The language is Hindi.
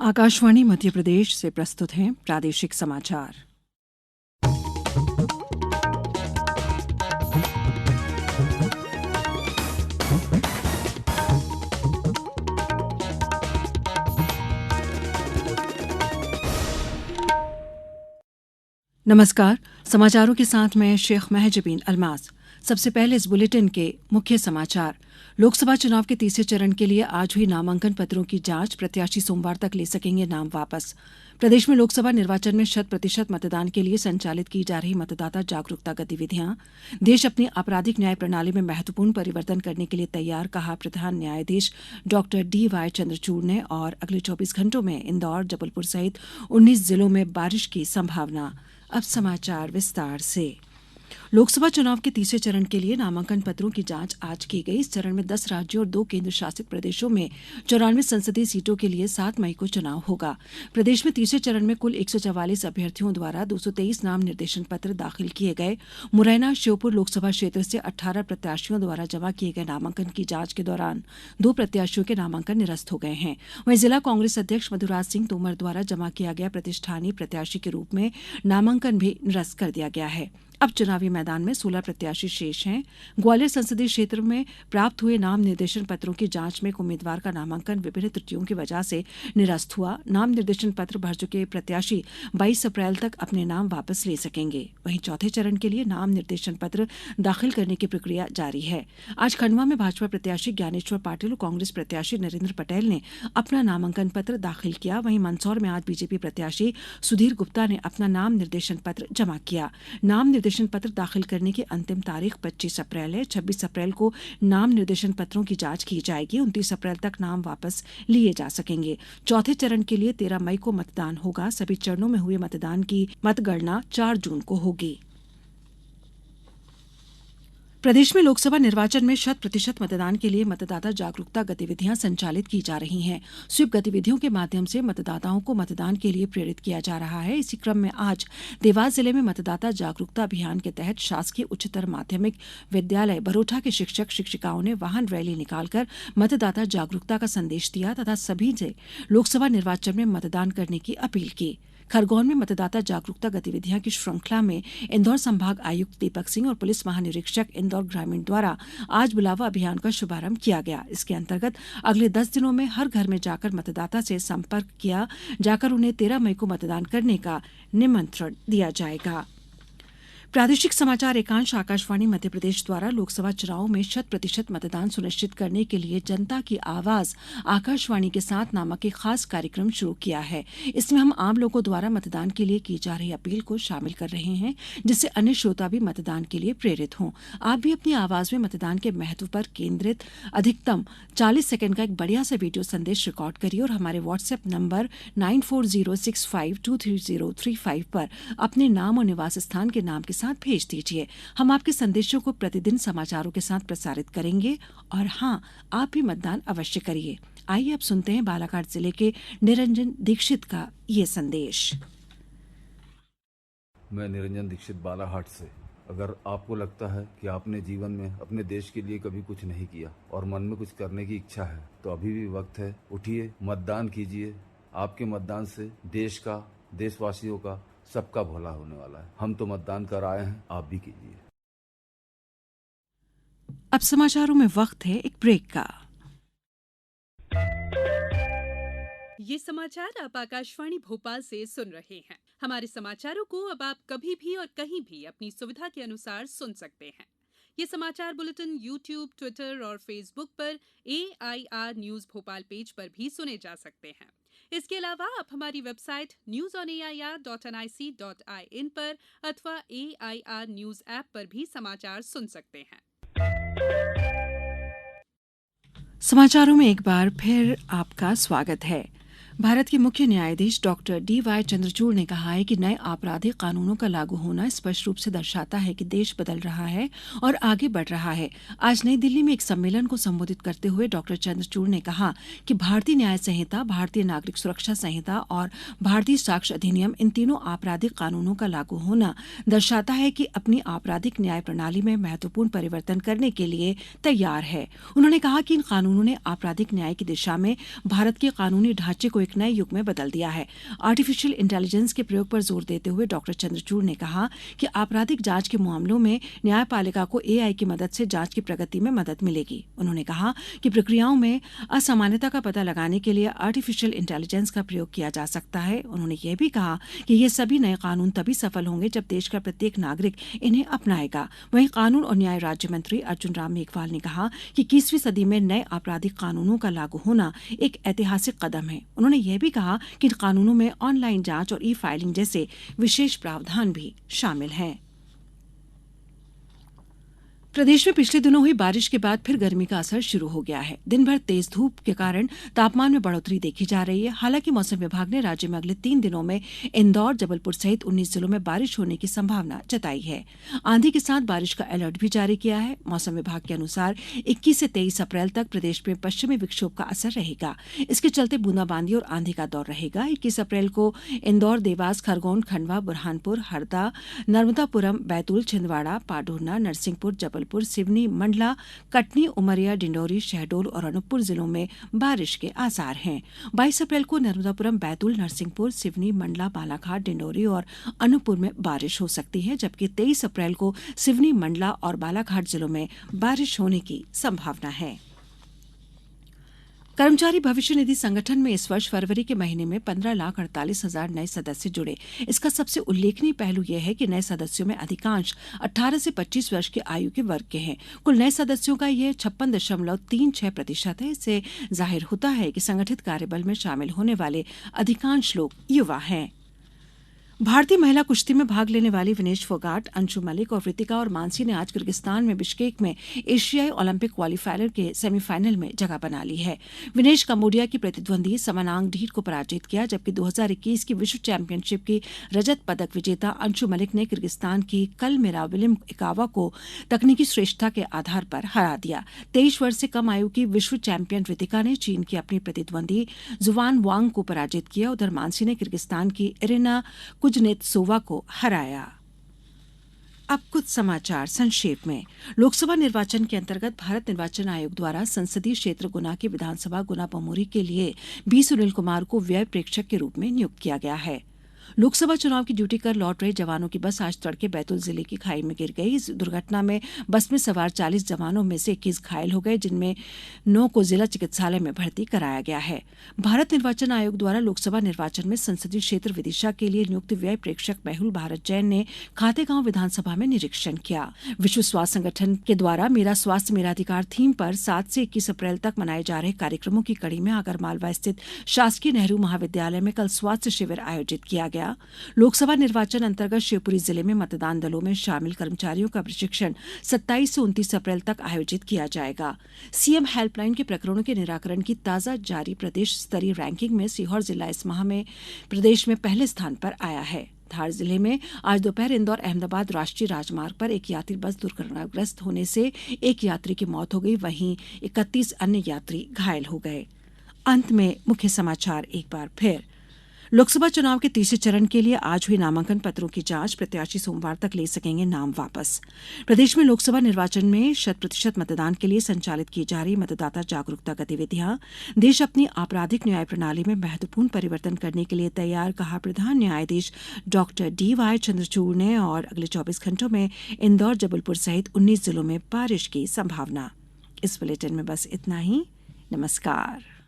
आकाशवाणी मध्य प्रदेश से प्रस्तुत हैं प्रादेशिक समाचार। नमस्कार। समाचारों के साथ मैं शेख महजबीन अल्मास। सबसे पहले इस बुलेटिन के मुख्य समाचार। लोकसभा चुनाव के तीसरे चरण के लिए आज हुई नामांकन पत्रों की जांच। प्रत्याशी सोमवार तक ले सकेंगे नाम वापस। प्रदेश में लोकसभा निर्वाचन में 100% मतदान के लिए संचालित की जा रही मतदाता जागरूकता गतिविधियां। देश अपनी आपराधिक न्याय प्रणाली में महत्वपूर्ण परिवर्तन करने के लिए तैयार, कहा प्रधान न्यायाधीश डॉक्टर DY चंद्रचूड़ ने। और अगले 24 घंटों में इंदौर, जबलपुर सहित 19 जिलों में बारिश की संभावना। अब समाचार विस्तार से। लोकसभा चुनाव के तीसरे चरण के लिए नामांकन पत्रों की जांच आज की गई। इस चरण में 10 राज्यों और 2 केंद्र शासित प्रदेशों में 94 संसदीय सीटों के लिए 7 मई को चुनाव होगा। प्रदेश में तीसरे चरण में कुल 144 अभ्यर्थियों द्वारा 223 नाम निर्देशन पत्र दाखिल किए गए। मुरैना, श्योपुर लोकसभा क्षेत्र से 18 प्रत्याशियों द्वारा जमा किए गए नामांकन की जांच के दौरान 2 प्रत्याशियों के नामांकन निरस्त हो गए हैं। वहीं जिला कांग्रेस अध्यक्ष मधुराज सिंह तोमर द्वारा जमा किया गया प्रतिष्ठानीय प्रत्याशी के रूप में नामांकन भी निरस्त कर दिया गया है। अब चुनावी मैदान में 16 प्रत्याशी शेष हैं। ग्वालियर संसदीय क्षेत्र में प्राप्त हुए नाम निर्देशन पत्रों की जांच में एक उम्मीदवार का नामांकन विभिन्न त्रुटियों की वजह से निरस्त हुआ। नाम निर्देशन पत्र भर चुके प्रत्याशी 22 अप्रैल तक अपने नाम वापस ले सकेंगे। वहीं चौथे चरण के लिए नाम निर्देशन पत्र दाखिल करने की प्रक्रिया जारी है। आज खंडवा में भाजपा प्रत्याशी ज्ञानेश्वर पाटिल और कांग्रेस प्रत्याशी नरेंद्र पटेल ने अपना नामांकन पत्र दाखिल किया। वहीं मंदसौर में आज बीजेपी प्रत्याशी सुधीर गुप्ता ने अपना नाम निर्देशन पत्र जमा किया। नाम निर्देशन पत्र दाखिल करने की अंतिम तारीख 25 अप्रैल है। 26 अप्रैल को नाम निर्देशन पत्रों की जांच की जाएगी। 29 अप्रैल तक नाम वापस लिए जा सकेंगे। चौथे चरण के लिए 13 मई को मतदान होगा। सभी चरणों में हुए मतदान की मतगणना 4 जून को होगी। प्रदेश में लोकसभा निर्वाचन में 100% मतदान के लिए मतदाता जागरूकता गतिविधियां संचालित की जा रही हैं। स्वीप गतिविधियों के माध्यम से मतदाताओं को मतदान के लिए प्रेरित किया जा रहा है। इसी क्रम में आज देवास जिले में मतदाता जागरूकता अभियान के तहत शासकीय उच्चतर माध्यमिक विद्यालय बरोठा के शिक्षक शिक्षिकाओं ने वाहन रैली निकालकर मतदाता जागरूकता का संदेश दिया तथा सभी से लोकसभा निर्वाचन में मतदान करने की अपील की। खरगोन में मतदाता जागरूकता गतिविधियां की श्रृंखला में इंदौर संभाग आयुक्त दीपक सिंह और पुलिस महानिरीक्षक इंदौर ग्रामीण द्वारा आज बुलावा अभियान का शुभारंभ किया गया। इसके अंतर्गत अगले 10 दिनों में हर घर में जाकर मतदाता से संपर्क किया जाकर उन्हें 13 मई को मतदान करने का निमंत्रण दिया जाएगा। प्रादेशिक समाचार एकांश आकाशवाणी मध्य प्रदेश द्वारा लोकसभा चुनाव में 100% मतदान सुनिश्चित करने के लिए जनता की आवाज आकाशवाणी के साथ नामक एक खास कार्यक्रम शुरू किया है। इसमें हम आम लोगों द्वारा मतदान के लिए की जा रही अपील को शामिल कर रहे हैं, जिससे अन्य श्रोता भी मतदान के लिए प्रेरित हों। आप भी अपनी आवाज में मतदान के महत्व पर केंद्रित अधिकतम 40 सेकंड का एक बढ़िया सा वीडियो संदेश रिकॉर्ड करिए और हमारे व्हाट्सएप नंबर 9406523035 पर अपने नाम और निवास स्थान के नाम के साथ भेज दीजिए। हम आपके संदेशों को प्रतिदिन समाचारों के साथ प्रसारित करेंगे। और हाँ, आप भी मतदान अवश्य करिए। आइए अब सुनते हैं बालाघाट जिले के निरंजन दीक्षित का ये संदेश। मैं निरंजन दीक्षित बालाघाट से। अगर आपको लगता है कि आपने जीवन में अपने देश के लिए कभी कुछ नहीं किया और मन में कुछ करने की इच्छा है, तो अभी भी वक्त है। उठिए, मतदान कीजिए। आपके मतदान से देश का, देशवासियों का, सबका भला होने वाला है। हम तो मतदान कर आए हैं, आप भी कीजिए। अब समाचारों में वक्त है एक ब्रेक का। ये समाचार आप आकाशवाणी भोपाल से सुन रहे हैं। हमारे समाचारों को अब आप कभी भी और कहीं भी अपनी सुविधा के अनुसार सुन सकते हैं। ये समाचार बुलेटिन YouTube, ट्विटर और फेसबुक पर AIR न्यूज भोपाल पेज पर भी सुने जा सकते हैं। इसके अलावा आप हमारी वेबसाइट newsonair.nic.in पर अथवा AIR न्यूज ऐप पर भी समाचार सुन सकते हैं। समाचारों में एक बार फिर आपका स्वागत है। भारत के मुख्य न्यायाधीश डॉक्टर DY चंद्रचूड़ ने कहा है कि नए आपराधिक कानूनों का लागू होना स्पष्ट रूप से दर्शाता है कि देश बदल रहा है और आगे बढ़ रहा है। आज नई दिल्ली में एक सम्मेलन को संबोधित करते हुए डॉक्टर चंद्रचूड़ ने कहा कि भारतीय न्याय संहिता, भारतीय नागरिक सुरक्षा संहिता और भारतीय साक्ष्य अधिनियम, इन तीनों आपराधिक कानूनों का लागू होना दर्शाता है कि अपनी आपराधिक न्याय प्रणाली में महत्वपूर्ण परिवर्तन करने के लिए तैयार है। उन्होंने कहा कि इन कानूनों ने आपराधिक न्याय की दिशा में भारत के कानूनी ढांचे को एक एक नए युग में बदल दिया है। आर्टिफिशियल इंटेलिजेंस के प्रयोग पर जोर देते हुए डॉक्टर चंद्रचूड़ ने कहा कि आपराधिक जांच के मामलों में न्यायपालिका को एआई की मदद से जांच की प्रगति में मदद मिलेगी। उन्होंने कहा कि प्रक्रियाओं में असामान्यता का पता लगाने के लिए आर्टिफिशियल इंटेलिजेंस का प्रयोग किया जा सकता है। उन्होंने यह भी कहा कि ये सभी नए कानून तभी सफल होंगे जब देश का प्रत्येक नागरिक इन्हें अपनाएगा। वहीं कानून और न्याय राज्य मंत्री अर्जुन राम मेघवाल ने कहा कि 21वीं सदी में नए आपराधिक कानूनों का लागू होना एक ऐतिहासिक कदम है। उन्होंने यह भी कहा कि इन कानूनों में ऑनलाइन जांच और ई-फाइलिंग जैसे विशेष प्रावधान भी शामिल हैं। प्रदेश में पिछले दिनों हुई बारिश के बाद फिर गर्मी का असर शुरू हो गया है। दिन भर तेज धूप के कारण तापमान में बढ़ोतरी देखी जा रही है। हालांकि मौसम विभाग ने राज्य में अगले 3 दिनों में इंदौर, जबलपुर सहित 19 जिलों में बारिश होने की संभावना जताई है। आंधी के साथ बारिश का अलर्ट भी जारी किया है। मौसम विभाग के अनुसार 21 से 23 अप्रैल तक प्रदेश में पश्चिमी विक्षोभ का असर रहेगा। इसके चलते बूंदाबांदी और आंधी का दौर रहेगा। 21 अप्रैल को इंदौर, देवास, खरगोन, खंडवा, बुरहानपुर, हरदा, नर्मदापुरम, बैतूल, छिंदवाड़ा, पाढोरना, नरसिंहपुर, जबलपुर, सिवनी, मंडला, कटनी, उमरिया, डिंडौरी, शहडोल और अनूपपुर जिलों में बारिश के आसार हैं। 22 अप्रैल को नर्मदापुरम, बैतूल, नरसिंहपुर, सिवनी, मंडला, बालाघाट, डिंडौरी और अनूपपुर में बारिश हो सकती है, जबकि 23 अप्रैल को सिवनी, मंडला और बालाघाट जिलों में बारिश होने की संभावना है। कर्मचारी भविष्य निधि संगठन में इस वर्ष फरवरी के महीने में 15,48,000 नए सदस्य जुड़े। इसका सबसे उल्लेखनीय पहलू यह है कि नए सदस्यों में अधिकांश 18 से 25 वर्ष की आयु के वर्ग के हैं। कुल नए सदस्यों का यह 56.36% है। इससे जाहिर होता है कि संगठित कार्यबल में शामिल होने वाले अधिकांश लोग युवा हैं। भारतीय महिला कुश्ती में भाग लेने वाली विनेश फोगाट, अंशु मलिक और वृतिका और मानसी ने आज किर्गिस्तान में बिश्केक में एशियाई ओलंपिक क्वालीफायर के सेमीफाइनल में जगह बना ली है। विनेश कंबोडिया की प्रतिद्वंदी समनांग ढीर को पराजित किया, जबकि 2021 की विश्व चैंपियनशिप की रजत पदक विजेता अंशु मलिक ने किर्गिस्तान की कलमिरा विलिमोवा को तकनीकी श्रेष्ठता के आधार पर हरा दिया। 23 वर्ष से कम आयु की विश्व चैंपियन वृतिका ने चीन की अपनी प्रतिद्वंदी जुवान वांग को पराजित किया। उधर मानसी ने किर्गिस्तान की इरिना कुजनेत्सोवा को हराया। अब कुछ समाचार संक्षेप में। लोकसभा निर्वाचन के अंतर्गत भारत निर्वाचन आयोग द्वारा संसदीय क्षेत्र गुना की विधानसभा गुना बमोरी के लिए बी सुनील कुमार को व्यय प्रेक्षक के रूप में नियुक्त किया गया है। लोकसभा चुनाव की ड्यूटी कर लौट रहे जवानों की बस आज तड़के बैतूल जिले की खाई में गिर गई। इस दुर्घटना में बस में सवार 40 जवानों में से 21 घायल हो गए, जिनमें 9 को जिला चिकित्सालय में भर्ती कराया गया है। भारत निर्वाचन आयोग द्वारा लोकसभा निर्वाचन में संसदीय क्षेत्र विदिशा के लिए नियुक्त व्यय प्रेक्षक मेहुल भारत जैन ने खातेगांव विधानसभा में निरीक्षण किया। विश्व स्वास्थ्य संगठन के द्वारा मेरा स्वास्थ्य मेरा अधिकार थीम पर 7 से 21 अप्रैल तक मनाए जा रहे कार्यक्रमों की कड़ी में आगरमालवा स्थित शासकीय नेहरू महाविद्यालय में कल स्वास्थ्य शिविर आयोजित किया गया। लोकसभा निर्वाचन अंतर्गत शिवपुरी जिले में मतदान दलों में शामिल कर्मचारियों का प्रशिक्षण 27 से 29 अप्रैल तक आयोजित किया जाएगा। सीएम हेल्पलाइन के प्रकरणों के निराकरण की ताजा जारी प्रदेश स्तरीय रैंकिंग में सीहोर जिला इस माह में प्रदेश में पहले स्थान पर आया है। धार जिले में आज दोपहर इंदौर अहमदाबाद राष्ट्रीय राजमार्ग पर एक यात्री बस दुर्घटनाग्रस्त होने से एक यात्री की मौत हो गई, वहीं 31 अन्य यात्री घायल हो गए। अंत में मुख्य समाचार एक बार फिर। लोकसभा चुनाव के तीसरे चरण के लिए आज हुई नामांकन पत्रों की जांच। प्रत्याशी सोमवार तक ले सकेंगे नाम वापस। प्रदेश में लोकसभा निर्वाचन में 100% मतदान के लिए संचालित की जा रही मतदाता जागरूकता गतिविधियां। देश अपनी आपराधिक न्याय प्रणाली में महत्वपूर्ण परिवर्तन करने के लिए तैयार, कहा प्रधान न्यायाधीश डॉक्टर DY चंद्रचूड़ ने। और अगले 24 घंटों में इंदौर, जबलपुर सहित 19 जिलों में बारिश की संभावना। इस बुलेटिन में बस इतना ही। नमस्कार।